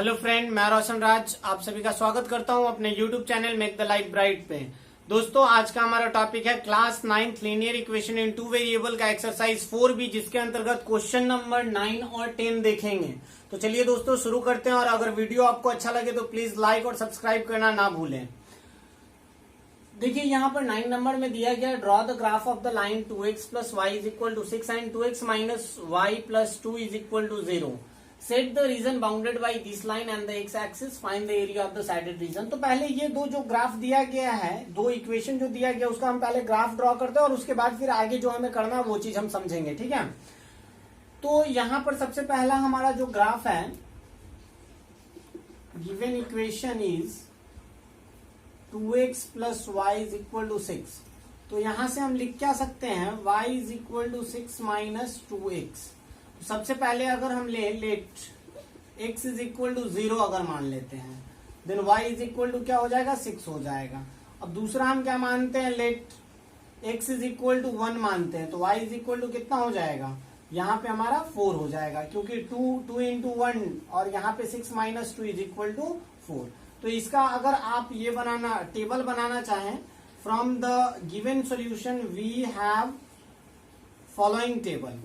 Hello friend, मैं रोशन राज आप सभी का स्वागत करता हूं अपने YouTube channel make the life bright पे। दोस्तों, आज का हमारा टॉपिक है class 9th linear equation in two variable का एक्सरसाइज 4B, जिसके अंतर्गत क्वेश्चन नंबर 9 और 10 देखेंगे। तो चलिए दोस्तों शुरू करते हैं, और अगर वीडियो आपको अच्छा लगे तो प्लीज लाइक और सब्सक्राइब करना ना भूलें। देखिए यहाँ पर 9 नंबर में दिया गया, draw the graph of the line 2x plus y is equal to 6 and 2x minus y plus 2 is equal to 0। Set the region bounded by this line and the x axis, find the area of the sided region. तो पहले ये दो जो graph दिया गया है, दो equation जो दिया गया उसका हम पहले ग्राफ ड्रॉ करते हैं और उसके बाद फिर आगे जो हमें करना है वो चीज हम समझेंगे, ठीक है। तो यहां पर सबसे पहला हमारा जो ग्राफ है, given equation is 2x plus y is equal to 6। तो यहां से हम लिख क्या सकते हैं, y is equal to 6 minus 2x। सबसे पहले अगर हम let x is equal to 0 अगर मान लेते हैं, then y is equal to क्या हो जाएगा, 6 हो जाएगा। अब दूसरा हम क्या मानते हैं, let x is equal to 1 मानते हैं, तो y इज इक्वल टू कितना हो जाएगा, यहाँ पे हमारा 4 हो जाएगा, क्योंकि 2 इंटू 1 और यहाँ पे 6 माइनस 2 इज इक्वल टू 4। तो इसका अगर आप ये बनाना टेबल बनाना चाहें, from the given solution we have following table.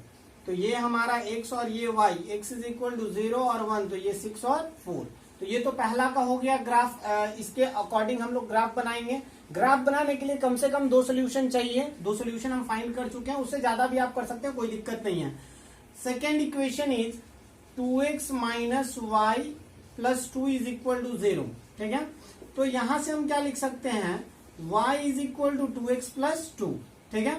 तो ये हमारा x और ये y, x is equal to 0 और 1, तो ये 6 और 4। तो ये तो पहला का हो गया ग्राफ। इसके अकॉर्डिंग हम लोग ग्राफ बनाएंगे। ग्राफ बनाने के लिए कम से कम 2 सोल्यूशन चाहिए। 2 सोल्यूशन हम फाइंड कर चुके हैं, उससे ज्यादा भी आप कर सकते हैं, कोई दिक्कत नहीं है। Second equation is 2x minus y plus 2 is equal to 0, ठीक है। तो यहां से हम क्या लिख सकते हैं, y is equal to 2x plus 2, ठीक है।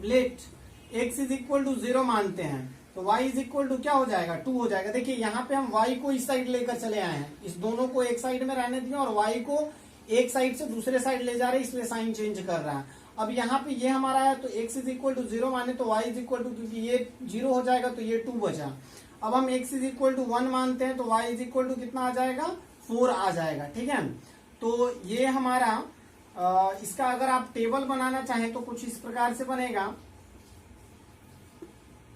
Let x is equal to 0 मानते हैं, तो y इज इक्वल टू क्या हो जाएगा, 2 हो जाएगा। देखिए यहाँ पे हम y को इस साइड लेकर चले आए हैं, इस दोनों को एक साइड में रहने दिए और y को एक साइड से दूसरे साइड ले जा रहे हैं, इसलिए साइन चेंज कर रहा है। अब यहाँ पे ये हमारा है, तो x इज इक्वल टू 0 माने तो y इज इक्वल टू, क्योंकि ये 0 हो जाएगा तो ये 2 बचा। अब हम x इज इक्वल टू 1 मानते हैं, तो y इज इक्वल टू कितना आ जाएगा, 4 आ जाएगा, ठीक है। तो ये हमारा इसका अगर आप टेबल बनाना चाहें तो कुछ इस प्रकार से बनेगा।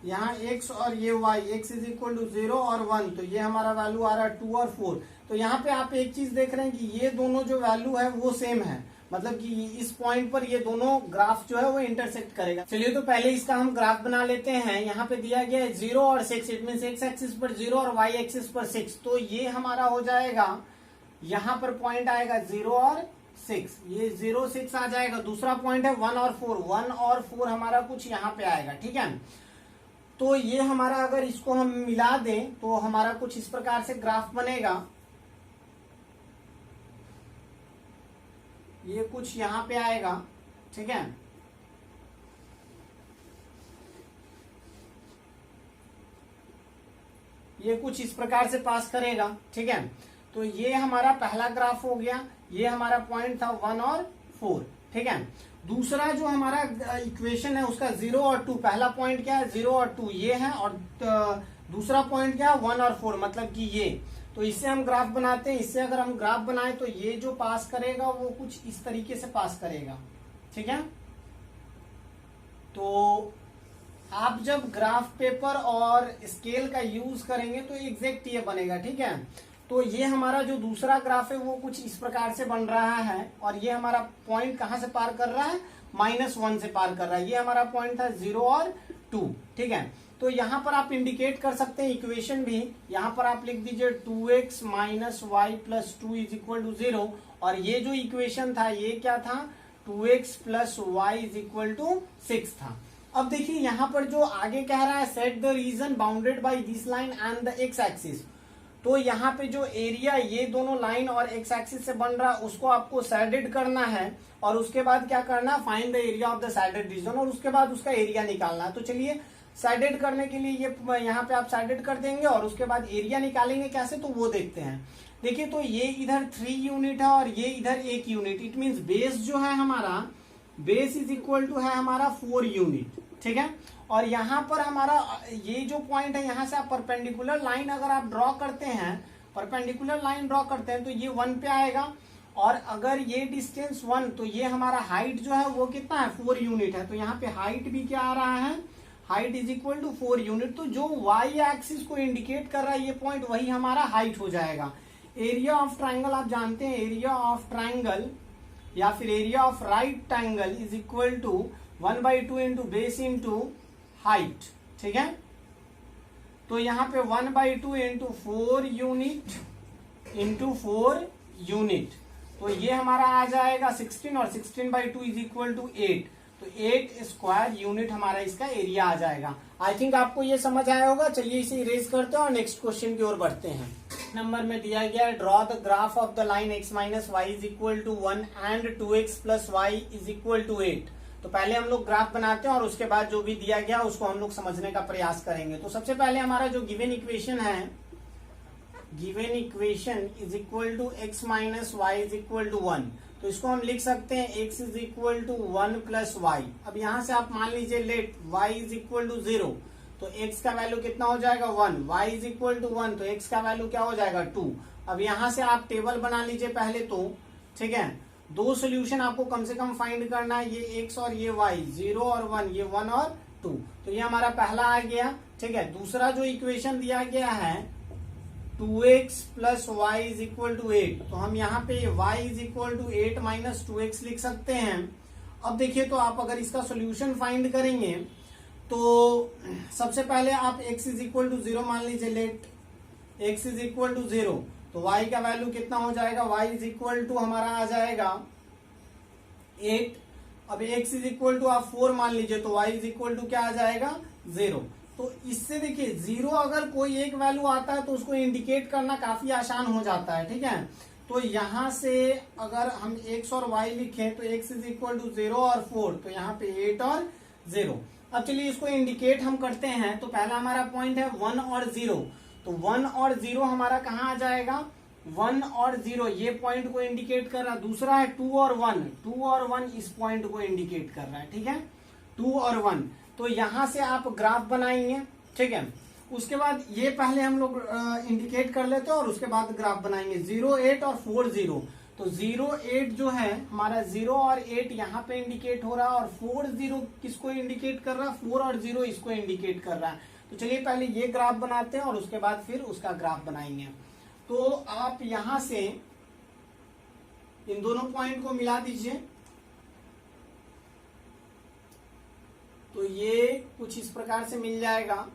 यहाँ x और ये y, x is equal to 0 और 1, तो ये हमारा वैल्यू आ रहा है 2 और 4। तो यहाँ पे आप एक चीज देख रहे हैं कि ये दोनों जो वैल्यू है वो सेम है, मतलब कि इस पॉइंट पर ये दोनों ग्राफ जो है वो इंटरसेक्ट करेगा। चलिए तो पहले इसका हम ग्राफ बना लेते हैं। यहाँ पे दिया गया है 0 और 6, इट मीन x एक्सिस पर 0 और y एक्सिस पर 6। तो ये हमारा हो जाएगा, यहाँ पर पॉइंट आएगा 0 और 6, ये 0 6 आ जाएगा। दूसरा पॉइंट है 1 और 4, 1 और 4 हमारा कुछ यहाँ पे आएगा, ठीक है। तो ये हमारा अगर इसको हम मिला दें तो हमारा कुछ इस प्रकार से ग्राफ बनेगा। ये कुछ यहाँ पे आएगा, ठीक है। ये कुछ इस प्रकार से पास करेगा, ठीक है। तो ये हमारा पहला ग्राफ हो गया। ये हमारा पॉइंट था 1 और 4, ठीक है। दूसरा जो हमारा इक्वेशन है उसका 0 और 2, पहला पॉइंट क्या है 0 और 2 ये है, और दूसरा पॉइंट क्या है 1 और 4, मतलब कि ये। तो इससे हम ग्राफ बनाते हैं। इससे अगर हम ग्राफ बनाए तो ये जो पास करेगा वो कुछ इस तरीके से पास करेगा, ठीक है। तो आप जब ग्राफ पेपर और स्केल का यूज करेंगे तो एग्जैक्ट ये बनेगा, ठीक है। तो ये हमारा जो दूसरा ग्राफ है वो कुछ इस प्रकार से बन रहा है, और ये हमारा पॉइंट कहां से पार कर रहा है, -1 से पार कर रहा है। ये हमारा पॉइंट था 0 और 2, ठीक है। तो यहाँ पर आप इंडिकेट कर सकते हैं इक्वेशन भी। यहाँ पर आप लिख दीजिए 2x minus y plus 2 is equal to 0, और ये जो इक्वेशन था ये क्या था, 2x plus y is equal to 6 था। अब देखिए यहाँ पर जो आगे कह रहा है, set the region bounded by this line and the x axis. तो यहाँ पे जो एरिया ये दोनों लाइन और एक्स एक्सिस से बन रहा है उसको आपको सैडेड करना है, और उसके बाद क्या करना है, find the area of the shaded region, और उसके बाद उसका एरिया निकालना है। तो चलिए सैडेड करने के लिए ये यहाँ पे आप सैडेड कर देंगे, और उसके बाद एरिया निकालेंगे कैसे, तो वो देखते हैं। देखिए तो ये इधर 3 यूनिट है और ये इधर 1 यूनिट, इट मीन्स बेस जो है हमारा, बेस इज इक्वल टू है हमारा 4 यूनिट, ठीक है। और यहाँ पर हमारा ये जो पॉइंट है, यहाँ से आप परपेंडिकुलर लाइन अगर आप ड्रॉ करते हैं, परपेंडिकुलर लाइन ड्रॉ करते हैं तो ये 1 पे आएगा, और अगर ये डिस्टेंस 1, तो ये हमारा हाइट जो है वो कितना है, 4 यूनिट है। तो यहाँ पे हाइट भी क्या आ रहा है, height is equal to 4 unit. तो जो वाई एक्सिस को इंडिकेट कर रहा है ये पॉइंट, वही हमारा हाइट हो जाएगा। एरिया ऑफ ट्राइंगल आप जानते हैं, एरिया ऑफ ट्राइंगल या फिर area of right triangle is equal to 1/2 into base into height, ठीक है। तो यहाँ पे 1/2 इंटू 4 यूनिट इंटू 4 यूनिट, तो ये हमारा आ जाएगा 16 और 16/2 इज इक्वल टू 8, तो 8 स्क्वायर यूनिट हमारा इसका एरिया आ जाएगा। आई थिंक आपको ये समझ आया होगा। चलिए इसे इरेज करते हैं और नेक्स्ट क्वेश्चन की ओर बढ़ते हैं। नंबर में दिया गया है, draw the graph of the line x minus y is equal to 1 and 2x plus y is equal to 8। तो पहले हम लोग ग्राफ बनाते हैं और उसके बाद जो भी दिया गया उसको हम लोग समझने का प्रयास करेंगे। तो सबसे पहले हमारा जो गिवन इक्वेशन है, given equation is equal to x minus y is equal to 1, तो इसको हम लिख सकते हैं x is equal to 1 plus y. अब यहां से आप मान लीजिए let y is equal to 0, तो x का वैल्यू कितना हो जाएगा 1, y इज इक्वल टू 1, तो x का वैल्यू क्या हो जाएगा 2। अब यहां से आप टेबल बना लीजिए पहले तो, ठीक है। दो सोल्यूशन आपको कम से कम फाइंड करना है, ये x और ये y, 0 और 1, ये 1 और 2, तो ये हमारा पहला आ गया, ठीक है। दूसरा जो इक्वेशन दिया गया है 2x plus y is equal to 8, तो हम यहाँ पे y is equal to 8 minus 2x लिख सकते हैं। अब देखिए तो आप अगर इसका सोल्यूशन फाइंड करेंगे तो सबसे पहले आप x इज इक्वल टू 0 मान लीजिए, let x is equal to 0, तो y का वैल्यू कितना हो जाएगा, y इज इक्वल टू हमारा आ जाएगा 8। अब x इज इक्वल टू आप 4 मान लीजिए, तो y इज इक्वल टू क्या आ जाएगा 0। तो इससे देखिए 0 अगर कोई एक वैल्यू आता है तो उसको इंडिकेट करना काफी आसान हो जाता है, ठीक है। तो यहां से अगर हम x और y लिखें तो x इज इक्वल टू 0 और 4, तो यहाँ पे 8 और 0। अब चलिए इसको इंडिकेट हम करते हैं। तो पहला हमारा पॉइंट है 1 और 0, तो 1 और 0 हमारा कहाँ आ जाएगा, 1 और 0 ये पॉइंट को इंडिकेट कर रहा है। दूसरा है 2 और 1, 2 और 1 इस पॉइंट को इंडिकेट कर रहा है, ठीक है, 2 और 1। तो यहां से आप ग्राफ बनाएंगे, ठीक है। उसके बाद ये पहले हम लोग इंडिकेट कर लेते हैं और उसके बाद ग्राफ बनाएंगे। 0, 8 और 4, 0, तो 0, 8 जो है हमारा 0 और 8 यहाँ पे इंडिकेट हो रहा है, और 4, 0 किसको इंडिकेट कर रहा है, 4 और 0 इसको इंडिकेट कर रहा है। तो चलिए पहले ये ग्राफ बनाते हैं और उसके बाद फिर उसका ग्राफ बनाएंगे। तो आप यहां से इन दोनों पॉइंट को मिला दीजिए, तो ये कुछ इस प्रकार से मिल जाएगा,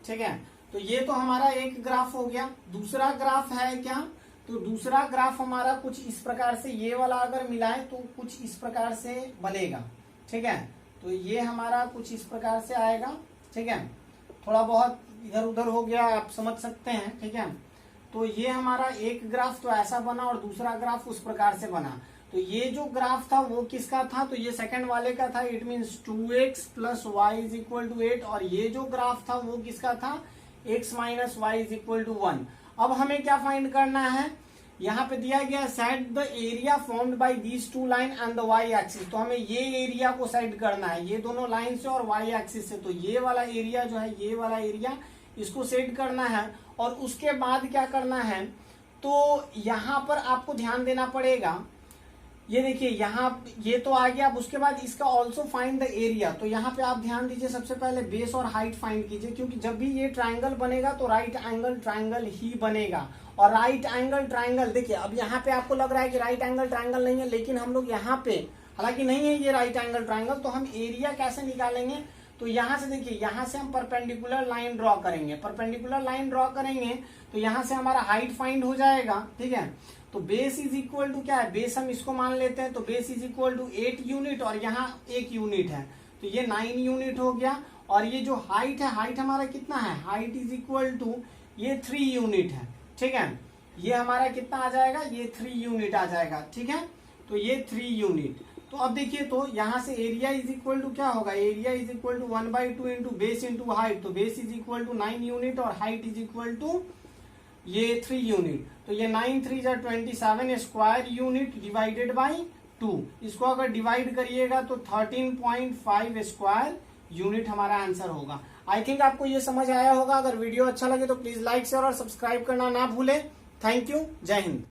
ठीक है। तो ये तो हमारा एक ग्राफ हो गया। दूसरा ग्राफ है क्या, तो दूसरा ग्राफ हमारा कुछ इस प्रकार से, ये वाला अगर मिलाए तो कुछ इस प्रकार से बनेगा, ठीक है। तो ये हमारा कुछ इस प्रकार से आएगा, ठीक है। थोड़ा बहुत इधर उधर हो गया, आप समझ सकते हैं, ठीक है। तो ये हमारा एक ग्राफ तो ऐसा बना और दूसरा ग्राफ उस प्रकार से बना। तो ये जो ग्राफ था वो किसका था, तो ये सेकंड वाले का था, it means 2x plus y is equal to 8, और ये जो ग्राफ था वो किसका था, x minus y is equal to 1। अब हमें क्या फाइंड करना है, यहाँ पे दिया गया set the area formed by these two line and the y axis, तो हमें ये एरिया को सेट करना है, ये दोनों लाइन से और वाई एक्सिस से। तो ये वाला एरिया जो है, ये वाला एरिया इसको सेट करना है। और उसके बाद क्या करना है, तो यहाँ पर आपको ध्यान देना पड़ेगा, ये देखिए यहाँ ये तो आ गया। अब उसके बाद इसका ऑल्सो फाइंड द एरिया, तो यहाँ पे आप ध्यान दीजिए, सबसे पहले बेस और हाइट फाइंड कीजिए, क्योंकि जब भी ये ट्राइंगल बनेगा तो राइट एंगल ट्राइंगल ही बनेगा। और राइट एंगल ट्राइंगल, देखिए अब यहाँ पे आपको लग रहा है कि राइट एंगल ट्राइंगल नहीं है, लेकिन हम लोग यहाँ पे, हालांकि नहीं है ये राइट एंगल ट्राइंगल, तो हम एरिया कैसे निकालेंगे, तो यहाँ से देखिए, यहाँ से हम परपेंडिकुलर लाइन ड्रॉ करेंगे। परपेंडिकुलर लाइन ड्रॉ करेंगे तो यहाँ से हमारा हाइट फाइंड हो जाएगा, ठीक है। तो बेस इज इक्वल टू क्या है, बेस हम इसको मान लेते हैं, तो base is equal to 8 unit और यहाँ 1 यूनिट है, तो ये 9 यूनिट हो गया। और ये जो हाइट है, हाइट हमारा कितना है, हाइट इज इक्वल टू ये 3 यूनिट है, ठीक है। ये हमारा कितना आ जाएगा, ये 3 यूनिट आ जाएगा, ठीक है। तो ये 3 यूनिट। तो अब देखिए, तो यहाँ से एरिया इज इक्वल टू क्या होगा, area is equal to 1/2 into base into height, तो base is equal to 9 unit और हाइट इज इक्वल टू ये 3 यूनिट। तो ये 9 3 27 स्क्वायर यूनिट डिवाइडेड बाई 2, इसको अगर डिवाइड करिएगा तो 13.5 स्क्वायर यूनिट हमारा आंसर होगा। आई थिंक आपको ये समझ आया होगा। अगर वीडियो अच्छा लगे तो प्लीज लाइक शेयर और सब्सक्राइब करना ना भूलें। थैंक यू, जय हिंद।